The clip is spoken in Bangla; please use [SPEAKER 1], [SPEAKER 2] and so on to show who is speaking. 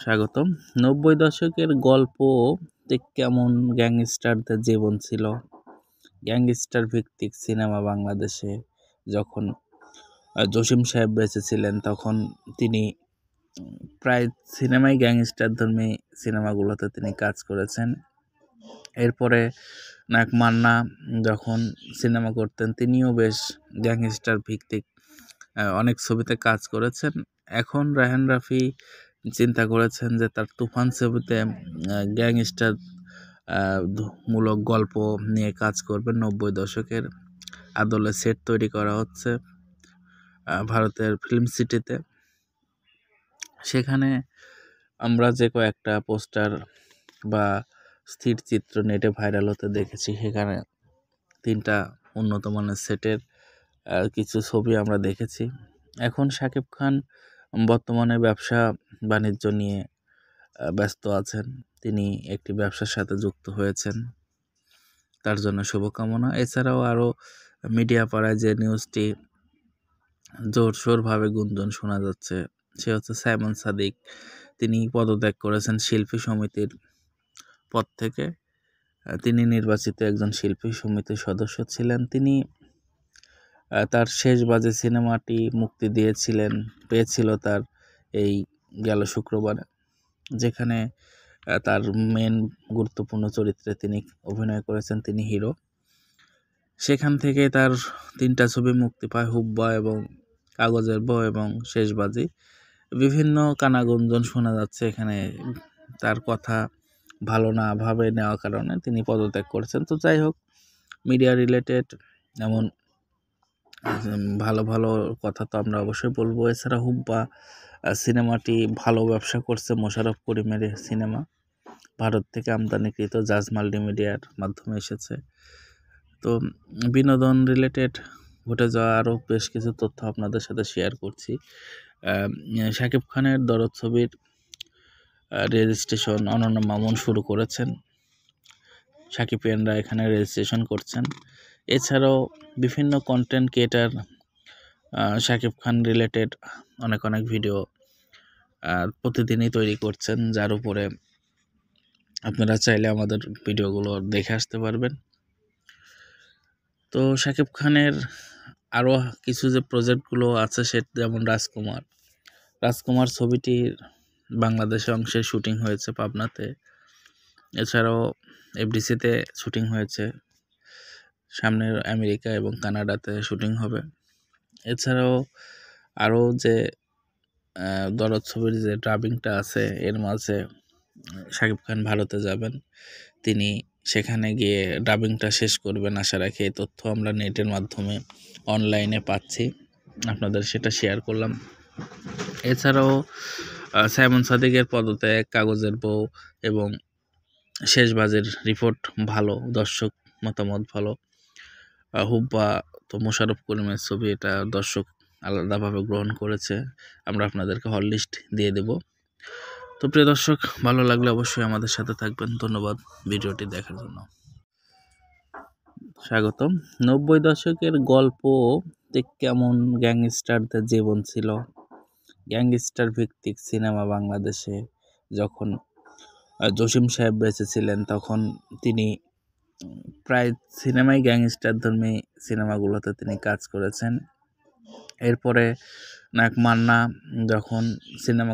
[SPEAKER 1] স্বাগতম। ৯০ দশকের গল্প কেমন গ্যাংস্টারদের জীবন ছিল, গ্যাংস্টার ভিত্তিক সিনেমা বাংলাদেশে যখন জসিম সাহেব বেঁচে ছিলেন তখন তিনি প্রায় সিনেমাই গ্যাংস্টার ধর্মী সিনেমাগুলোতে তিনি কাজ করেছেন। এরপরে নায়ক মান্না যখন সিনেমা করতেন তিনিও বেশ গ্যাংস্টার ভিত্তিক অনেক ছবিতে কাজ করেছেন। এখন রায়হান রাফি চিন্তা করেছেন যে তার তুফান ছবিতে গ্যাংস্টার মূলক গল্প নিয়ে কাজ করবেন। ৯০ দশকের আদলে সেট তৈরি করা হচ্ছে ভারতের ফিল্ম সিটিতে। সেখানে আমরা যে কয়েকটা পোস্টার বা স্থির চিত্র নেটে ভাইরাল হতে দেখেছি, সেখানে 3টা উন্নত মানের সেটের কিছু ছবি আমরা দেখেছি। এখন শাকিব খান বর্তমানে ব্যবসা বাণিজ্য নিয়ে ব্যস্ত আছেন। তিনি একটি ব্যবসার সাথে যুক্ত হয়েছেন, তার জন্য শুভকামনা। এছাড়াও আরও মিডিয়া পাড়ায় যে নিউজটি জোরসোরভাবে গুঞ্জন শোনা যাচ্ছে সে হচ্ছে সাইমন সাদিক। তিনি পদত্যাগ করেছেন শিল্পী সমিতির পদ থেকে। তিনি নির্বাচিত একজন শিল্পী সমিতির সদস্য ছিলেন। তিনি তার শেষ বাজে সিনেমাটি মুক্তি পেয়েছিল তার এই গেল শুক্রবারে, যেখানে তার মেন গুরুত্বপূর্ণ চরিত্রে তিনি অভিনয় করেছেন, তিনি হিরো। সেখান থেকে তার 3টা ছবি মুক্তি পায়, হুব্বা এবং কাগজের বউ এবং শেষবাজি। বিভিন্ন কানাগুঞ্জন শোনা যাচ্ছে এখানে তার কথা ভালো না ভাবে নেওয়ার কারণে তিনি পদত্যাগ করেছেন। তো যাই হোক, মিডিয়া রিলেটেড এমন ভালো ভালো কথা তো আমরা অবশ্যই বলবো। এছাড়া হুব্বা সিনেমাটি ভালো ব্যবসা করছে। মোশাররফ করিমের সিনেমা ভারত থেকে আমদানিকৃত জাজ মাল্টিমিডিয়ার মাধ্যমে এসেছে। তো বিনোদন রিলেটেড ঘটে যাওয়া আরও বেশ কিছু তথ্য আপনাদের সাথে শেয়ার করছি। শাকিব খানের দরদ ছবির রেজিস্ট্রেশন অনন্য মামুন শুরু করেছেন। শাকিবিয়ানরা এখানে রেজিস্ট্রেশন করছেন। এছাড়াও বিভিন্ন content creator Shakib Khan related অনেক ভিডিও প্রতিদিনই তৈরি করছেন, যার উপরে আপনারা চাইলে আমাদের ভিডিওগুলো দেখে আসতে পারবেন। তো শাকিব খানের আরও কিছু যে প্রজেক্টগুলো আছে সেটা যেমন রাজকুমার ছবিটির বাংলাদেশে অংশে শুটিং হয়েছে পাবনাতে। এছাড়াও এফডিসিতে শুটিং হয়েছে, সামনের আমেরিকা এবং কানাডাতে শুটিং হবে। এছাড়াও আরও যে দরদ ছবির যে ডাবিংটা আছে এর মাঝে শাকিব খান ভারতে যাবেন, তিনি সেখানে গিয়ে ডাবিংটা শেষ করবেন আশা রাখি। এই তথ্য আমরা নেটের মাধ্যমে অনলাইনে পাচ্ছি, আপনাদের সেটা শেয়ার করলাম। এছাড়াও সাইমন সাদিকের পদত্যাগ, কাগজের বউ এবং শেষবাজের রিপোর্ট ভালো, দর্শক মতামত ভালো। হুব্বা তো মোশাররফ করিমের ছবি, এটা দর্শক আলাদাভাবে গ্রহণ করেছে। আমরা আপনাদেরকে হল লিস্ট দিয়ে দেব। তো প্রিয় দর্শক, ভালো লাগলে অবশ্যই আমাদের সাথে থাকবেন। ধন্যবাদ ভিডিওটি দেখার জন্য। স্বাগতম। ৯০ দশকের গল্প কেমন গ্যাংস্টারদের জীবন ছিল, গ্যাংস্টার ভিত্তিক সিনেমা বাংলাদেশে যখন জসিম সাহেব বেঁচে ছিলেন তখন তিনি প্রায় সিনেমাই গ্যাংস্টার ধর্মী সিনেমাগুলোতে তিনি কাজ করেছেন। এরপরে নায়ক মান্না যখন সিনেমা